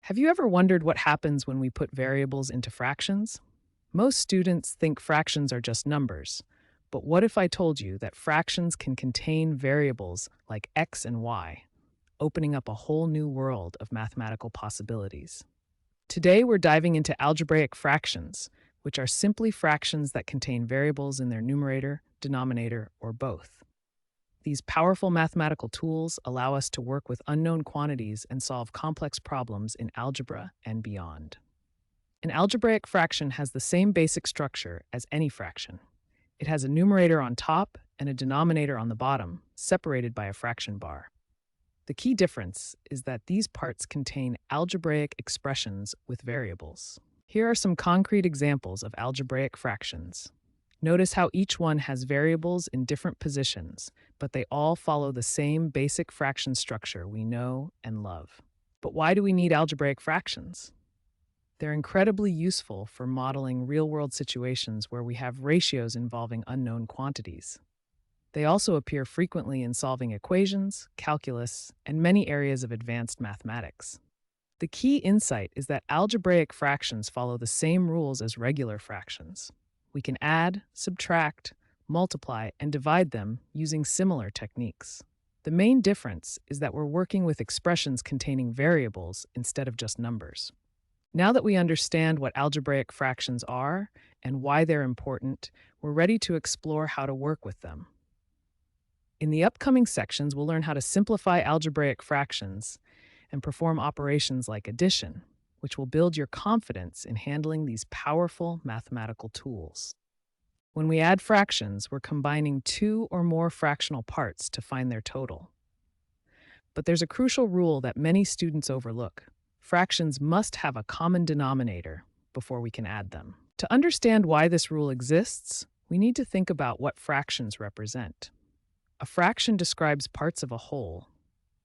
Have you ever wondered what happens when we put variables into fractions? Most students think fractions are just numbers, but what if I told you that fractions can contain variables like x and y, opening up a whole new world of mathematical possibilities? Today we're diving into algebraic fractions, which are simply fractions that contain variables in their numerator, denominator, or both. These powerful mathematical tools allow us to work with unknown quantities and solve complex problems in algebra and beyond. An algebraic fraction has the same basic structure as any fraction. It has a numerator on top and a denominator on the bottom, separated by a fraction bar. The key difference is that these parts contain algebraic expressions with variables. Here are some concrete examples of algebraic fractions. Notice how each one has variables in different positions, but they all follow the same basic fraction structure we know and love. But why do we need algebraic fractions? They're incredibly useful for modeling real-world situations where we have ratios involving unknown quantities. They also appear frequently in solving equations, calculus, and many areas of advanced mathematics. The key insight is that algebraic fractions follow the same rules as regular fractions. We can add, subtract, multiply, and divide them using similar techniques. The main difference is that we're working with expressions containing variables instead of just numbers. Now that we understand what algebraic fractions are and why they're important, we're ready to explore how to work with them. In the upcoming sections, we'll learn how to simplify algebraic fractions and perform operations like addition, which will build your confidence in handling these powerful mathematical tools. When we add fractions, we're combining two or more fractional parts to find their total. But there's a crucial rule that many students overlook. Fractions must have a common denominator before we can add them. To understand why this rule exists, we need to think about what fractions represent. A fraction describes parts of a whole,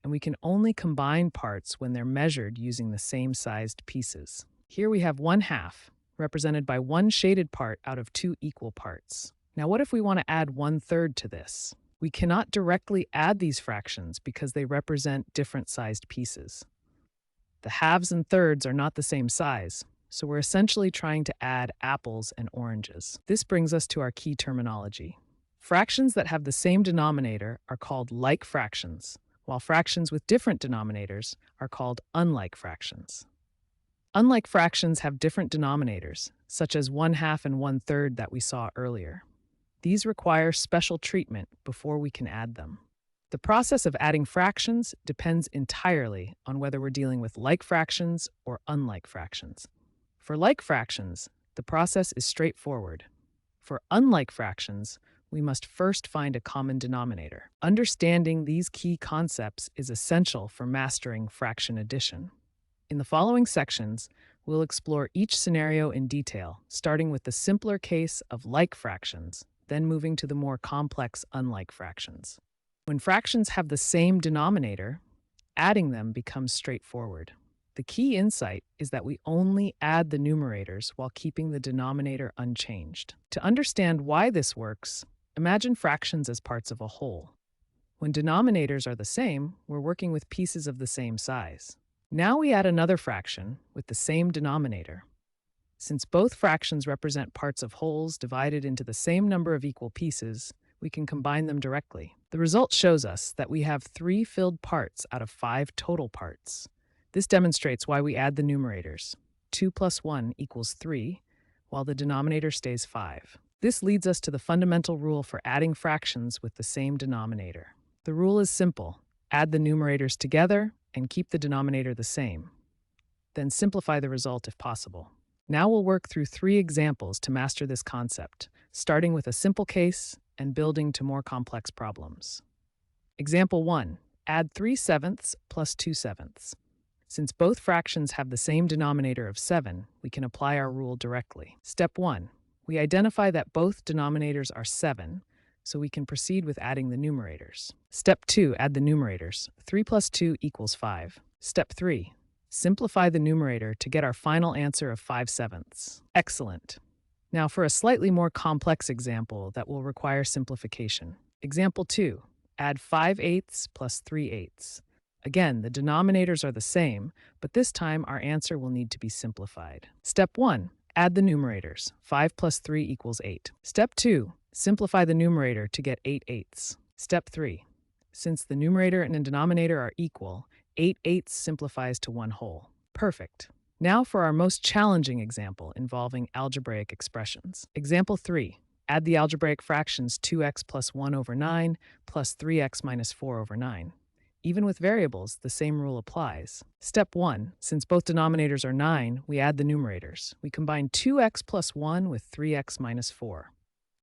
and we can only combine parts when they're measured using the same sized pieces. Here we have 1/2, represented by one shaded part out of two equal parts. Now what if we want to add 1/3 to this? We cannot directly add these fractions because they represent different sized pieces. The halves and thirds are not the same size, so we're essentially trying to add apples and oranges. This brings us to our key terminology. Fractions that have the same denominator are called like fractions, while fractions with different denominators are called unlike fractions. Unlike fractions have different denominators, such as 1/2 and 1/3 that we saw earlier. These require special treatment before we can add them. The process of adding fractions depends entirely on whether we're dealing with like fractions or unlike fractions. For like fractions, the process is straightforward. For unlike fractions, we must first find a common denominator. Understanding these key concepts is essential for mastering fraction addition. In the following sections, we'll explore each scenario in detail, starting with the simpler case of like fractions, then moving to the more complex unlike fractions. When fractions have the same denominator, adding them becomes straightforward. The key insight is that we only add the numerators while keeping the denominator unchanged. To understand why this works, imagine fractions as parts of a whole. When denominators are the same, we're working with pieces of the same size. Now we add another fraction with the same denominator. Since both fractions represent parts of wholes divided into the same number of equal pieces, we can combine them directly. The result shows us that we have 3 filled parts out of 5 total parts. This demonstrates why we add the numerators. 2 plus 1 equals 3, while the denominator stays 5. This leads us to the fundamental rule for adding fractions with the same denominator. The rule is simple. Add the numerators together and keep the denominator the same. Then simplify the result if possible. Now we'll work through 3 examples to master this concept, starting with a simple case and building to more complex problems. Example 1. Add 3/7 plus 2/7. Since both fractions have the same denominator of 7, we can apply our rule directly. Step 1. We identify that both denominators are 7, so we can proceed with adding the numerators. Step 2. Add the numerators. 3 plus 2 equals 5. Step 3. Simplify the numerator to get our final answer of 5/7. Excellent. Now for a slightly more complex example that will require simplification. Example 2. Add 5/8 plus 3/8. Again, the denominators are the same, but this time our answer will need to be simplified. Step 1. Add the numerators. 5 plus 3 equals 8. Step 2. Simplify the numerator to get 8/8. Step 3. Since the numerator and the denominator are equal, 8/8 simplifies to 1 whole. Perfect. Now for our most challenging example involving algebraic expressions. Example 3. Add the algebraic fractions 2x plus 1 over 9 plus 3x minus 4 over 9. Even with variables, the same rule applies. Step 1. Since both denominators are 9, we add the numerators. We combine 2x plus 1 with 3x minus 4.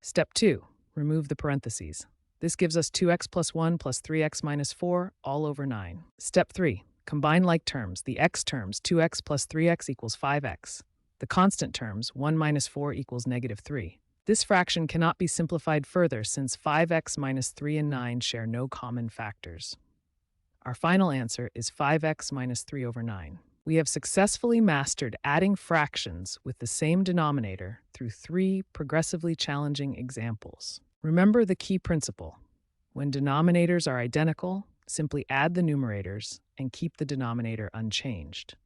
Step 2. Remove the parentheses. This gives us 2x plus 1 plus 3x minus 4 all over 9. Step 3. Combine like terms. The x terms, 2x plus 3x equals 5x. The constant terms, 1 minus 4 equals negative 3. This fraction cannot be simplified further since 5x minus 3 and 9 share no common factors. Our final answer is 5x minus 3 over 9. We have successfully mastered adding fractions with the same denominator through 3 progressively challenging examples. Remember the key principle. When denominators are identical, simply add the numerators and keep the denominator unchanged.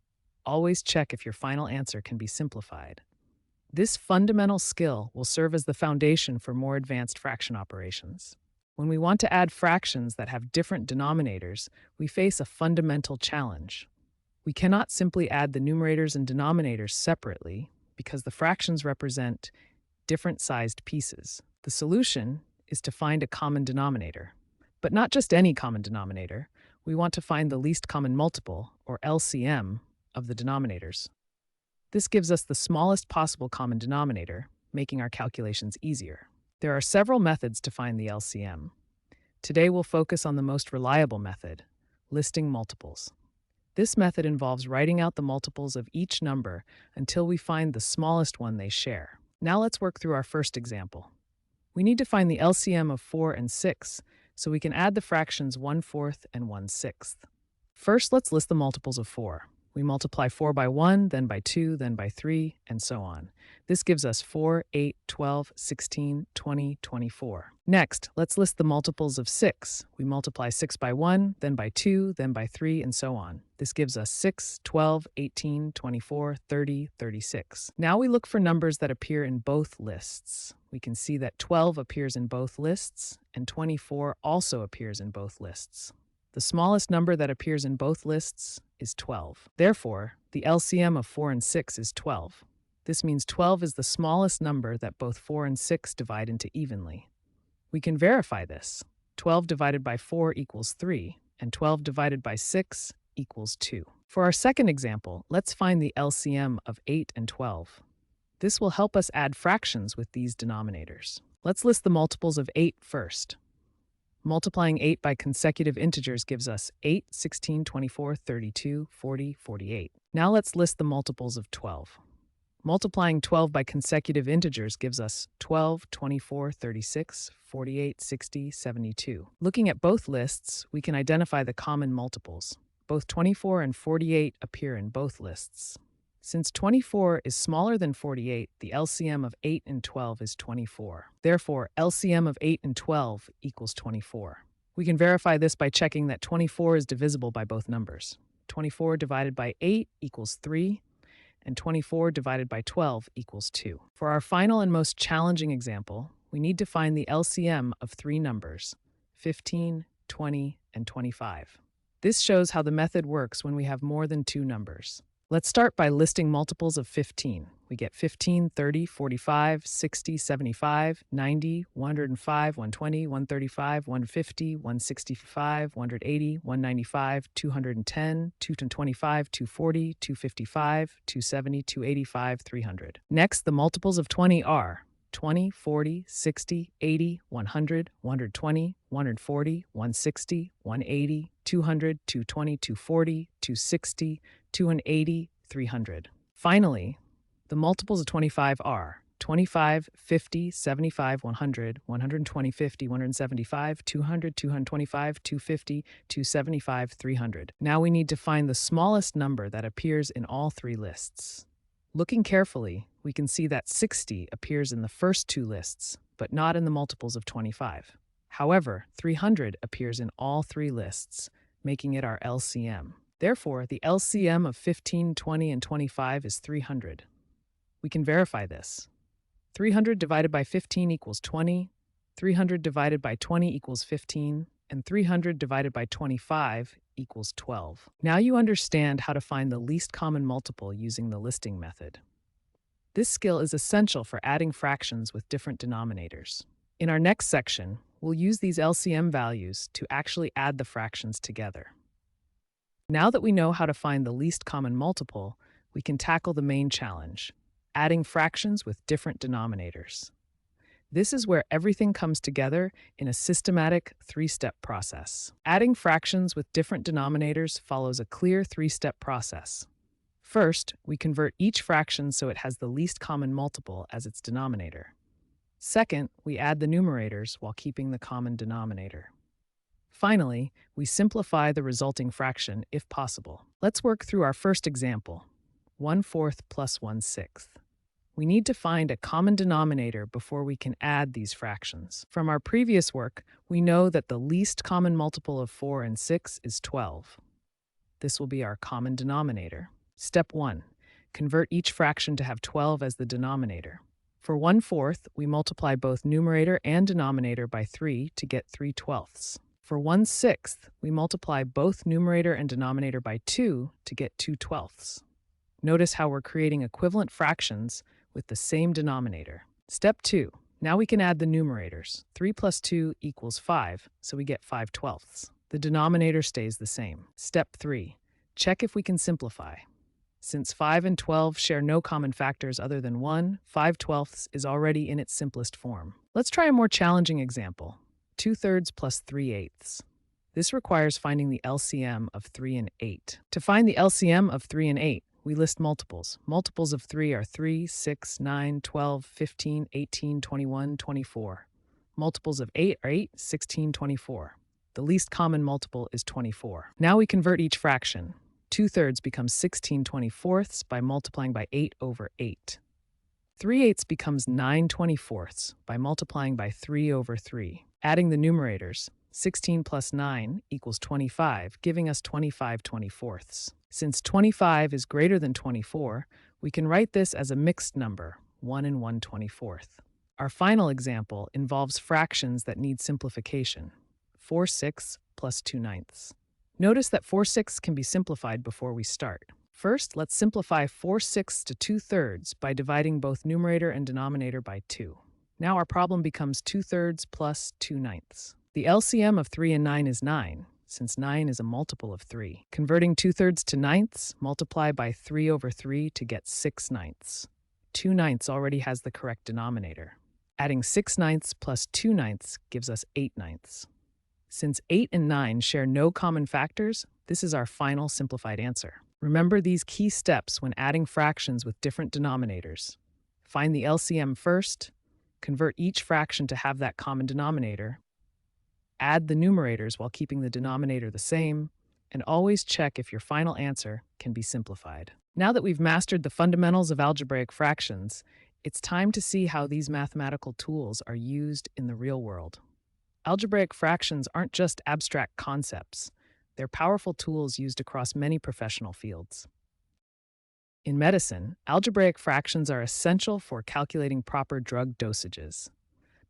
Always check if your final answer can be simplified. This fundamental skill will serve as the foundation for more advanced fraction operations. When we want to add fractions that have different denominators, we face a fundamental challenge. We cannot simply add the numerators and denominators separately because the fractions represent different sized pieces. The solution is to find a common denominator. But not just any common denominator. We want to find the least common multiple, or LCM, of the denominators. This gives us the smallest possible common denominator, making our calculations easier. There are several methods to find the LCM. Today we'll focus on the most reliable method, listing multiples. This method involves writing out the multiples of each number until we find the smallest one they share. Now let's work through our first example. We need to find the LCM of 4 and 6, so we can add the fractions 1/4 and 1/6. First, let's list the multiples of 4. We multiply 4 by 1, then by 2, then by 3, and so on. This gives us 4, 8, 12, 16, 20, 24. Next, let's list the multiples of 6. We multiply 6 by 1, then by 2, then by 3, and so on. This gives us 6, 12, 18, 24, 30, 36. Now we look for numbers that appear in both lists. We can see that 12 appears in both lists, and 24 also appears in both lists. The smallest number that appears in both lists is 12. Therefore, the LCM of 4 and 6 is 12. This means 12 is the smallest number that both 4 and 6 divide into evenly. We can verify this. 12 divided by 4 equals 3, and 12 divided by 6 equals 2. For our second example, let's find the LCM of 8 and 12. This will help us add fractions with these denominators. Let's list the multiples of 8 first. Multiplying 8 by consecutive integers gives us 8, 16, 24, 32, 40, 48. Now let's list the multiples of 12. Multiplying 12 by consecutive integers gives us 12, 24, 36, 48, 60, 72. Looking at both lists, we can identify the common multiples. Both 24 and 48 appear in both lists. Since 24 is smaller than 48, the LCM of 8 and 12 is 24. Therefore, LCM of 8 and 12 equals 24. We can verify this by checking that 24 is divisible by both numbers. 24 divided by 8 equals 3, and 24 divided by 12 equals 2. For our final and most challenging example, we need to find the LCM of 3 numbers, 15, 20, and 25. This shows how the method works when we have more than 2 numbers. Let's start by listing multiples of 15. We get 15, 30, 45, 60, 75, 90, 105, 120, 135, 150, 165, 180, 195, 210, 225, 240, 255, 270, 285, 300. Next, the multiples of 20 are 20, 40, 60, 80, 100, 120, 140, 160, 180, 200, 220, 240, 260, 280, 300. Finally, the multiples of 25 are 25, 50, 75, 100, 120, 50, 175, 200, 225, 250, 275, 300. Now we need to find the smallest number that appears in all 3 lists. Looking carefully, we can see that 60 appears in the first 2 lists, but not in the multiples of 25. However, 300 appears in all 3 lists, making it our LCM. Therefore, the LCM of 15, 20, and 25 is 300. We can verify this. 300 divided by 15 equals 20, 300 divided by 20 equals 15, and 300 divided by 25 equals 12. Now you understand how to find the least common multiple using the listing method. This skill is essential for adding fractions with different denominators. In our next section, we'll use these LCM values to actually add the fractions together. Now that we know how to find the least common multiple, we can tackle the main challenge, adding fractions with different denominators. This is where everything comes together in a systematic three-step process. Adding fractions with different denominators follows a clear three-step process. First, we convert each fraction so it has the least common multiple as its denominator. Second, we add the numerators while keeping the common denominator. Finally, we simplify the resulting fraction if possible. Let's work through our first example, 1/4 plus 1/6. We need to find a common denominator before we can add these fractions. From our previous work, we know that the least common multiple of 4 and 6 is 12. This will be our common denominator. Step 1. Convert each fraction to have 12 as the denominator. For 1/4, we multiply both numerator and denominator by 3 to get 3/12. For 1/6, we multiply both numerator and denominator by 2 to get 2/12. Notice how we're creating equivalent fractions with the same denominator. Step 2. Now we can add the numerators. 3 plus 2 equals 5, so we get 5/12. The denominator stays the same. Step 3. Check if we can simplify. Since 5 and 12 share no common factors other than 1, 5/12 is already in its simplest form. Let's try a more challenging example. 2/3 plus 3/8. This requires finding the LCM of 3 and 8. To find the LCM of 3 and 8, we list multiples. Multiples of 3 are 3, 6, 9, 12, 15, 18, 21, 24. Multiples of 8 are 8, 16, 24. The least common multiple is 24. Now we convert each fraction. 2/3 becomes 16/24 by multiplying by 8 over 8. 3/8 becomes 9/24 by multiplying by 3 over 3. Adding the numerators, 16 plus 9 equals 25, giving us 25/24. Since 25 is greater than 24, we can write this as a mixed number, 1 and 1/24. Our final example involves fractions that need simplification, 4/6 plus 2/9. Notice that 4/6 can be simplified before we start. First, let's simplify 4/6 to 2/3 by dividing both numerator and denominator by 2. Now our problem becomes 2/3 plus 2/9. The LCM of 3 and 9 is 9, since 9 is a multiple of 3. Converting 2/3 to 9ths, multiply by 3 over 3 to get 6/9. 2/9 already has the correct denominator. Adding 6/9 plus 2/9 gives us 8/9. Since 8 and 9 share no common factors, this is our final simplified answer. Remember these key steps when adding fractions with different denominators. Find the LCM first, convert each fraction to have that common denominator, add the numerators while keeping the denominator the same, and always check if your final answer can be simplified. Now that we've mastered the fundamentals of algebraic fractions, it's time to see how these mathematical tools are used in the real world. Algebraic fractions aren't just abstract concepts. They're powerful tools used across many professional fields. In medicine, algebraic fractions are essential for calculating proper drug dosages.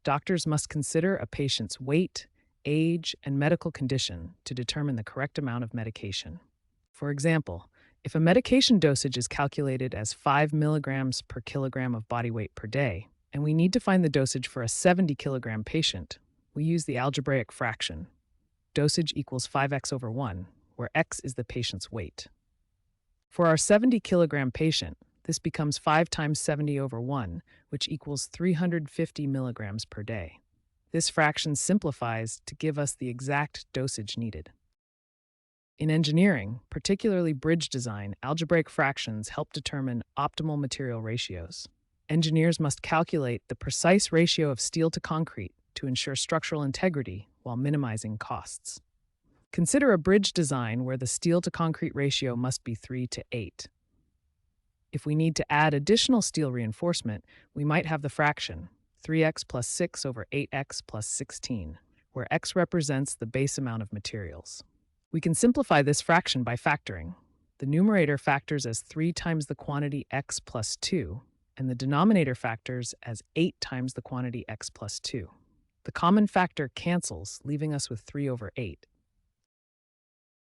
Doctors must consider a patient's weight, age, and medical condition to determine the correct amount of medication. For example, if a medication dosage is calculated as 5 milligrams per kilogram of body weight per day, and we need to find the dosage for a 70-kilogram patient, we use the algebraic fraction. Dosage equals 5x over 1, where x is the patient's weight. For our 70-kilogram patient, this becomes 5 times 70 over 1, which equals 350 milligrams per day. This fraction simplifies to give us the exact dosage needed. In engineering, particularly bridge design, algebraic fractions help determine optimal material ratios. Engineers must calculate the precise ratio of steel to concrete to ensure structural integrity while minimizing costs. Consider a bridge design where the steel to concrete ratio must be 3 to 8. If we need to add additional steel reinforcement, we might have the fraction 3x plus 6 over 8x plus 16, where x represents the base amount of materials. We can simplify this fraction by factoring. The numerator factors as 3 times the quantity x plus 2, and the denominator factors as 8 times the quantity x plus 2. The common factor cancels, leaving us with 3 over 8.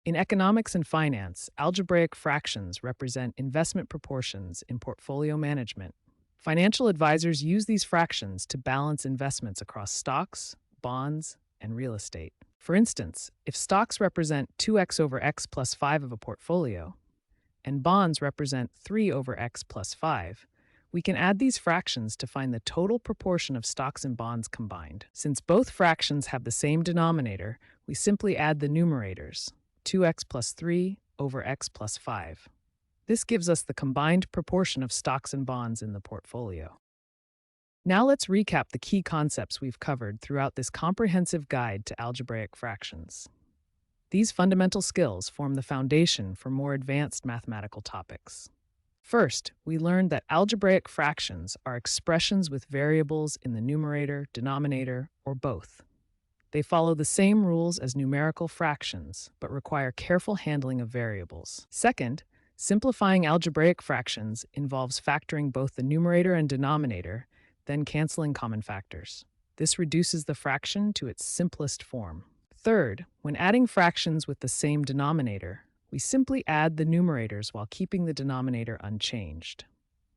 In economics and finance, algebraic fractions represent investment proportions in portfolio management. Financial advisors use these fractions to balance investments across stocks, bonds, and real estate. For instance, if stocks represent 2x over x plus 5 of a portfolio, and bonds represent 3 over x plus 5, we can add these fractions to find the total proportion of stocks and bonds combined. Since both fractions have the same denominator, we simply add the numerators, 2x plus 3 over x plus 5. This gives us the combined proportion of stocks and bonds in the portfolio. Now let's recap the key concepts we've covered throughout this comprehensive guide to algebraic fractions. These fundamental skills form the foundation for more advanced mathematical topics. First, we learned that algebraic fractions are expressions with variables in the numerator, denominator, or both. They follow the same rules as numerical fractions, but require careful handling of variables. Second, simplifying algebraic fractions involves factoring both the numerator and denominator, then canceling common factors. This reduces the fraction to its simplest form. Third, when adding fractions with the same denominator, we simply add the numerators while keeping the denominator unchanged.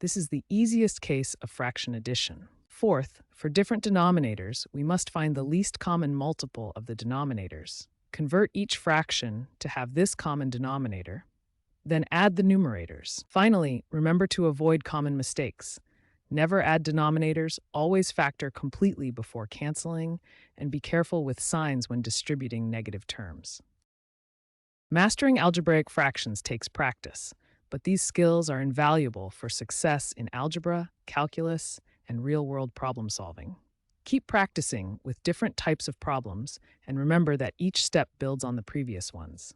This is the easiest case of fraction addition. Fourth, for different denominators, we must find the least common multiple of the denominators. Convert each fraction to have this common denominator, then add the numerators. Finally, remember to avoid common mistakes. Never add denominators, always factor completely before canceling, and be careful with signs when distributing negative terms. Mastering algebraic fractions takes practice, but these skills are invaluable for success in algebra, calculus, and real-world problem solving. Keep practicing with different types of problems, and remember that each step builds on the previous ones.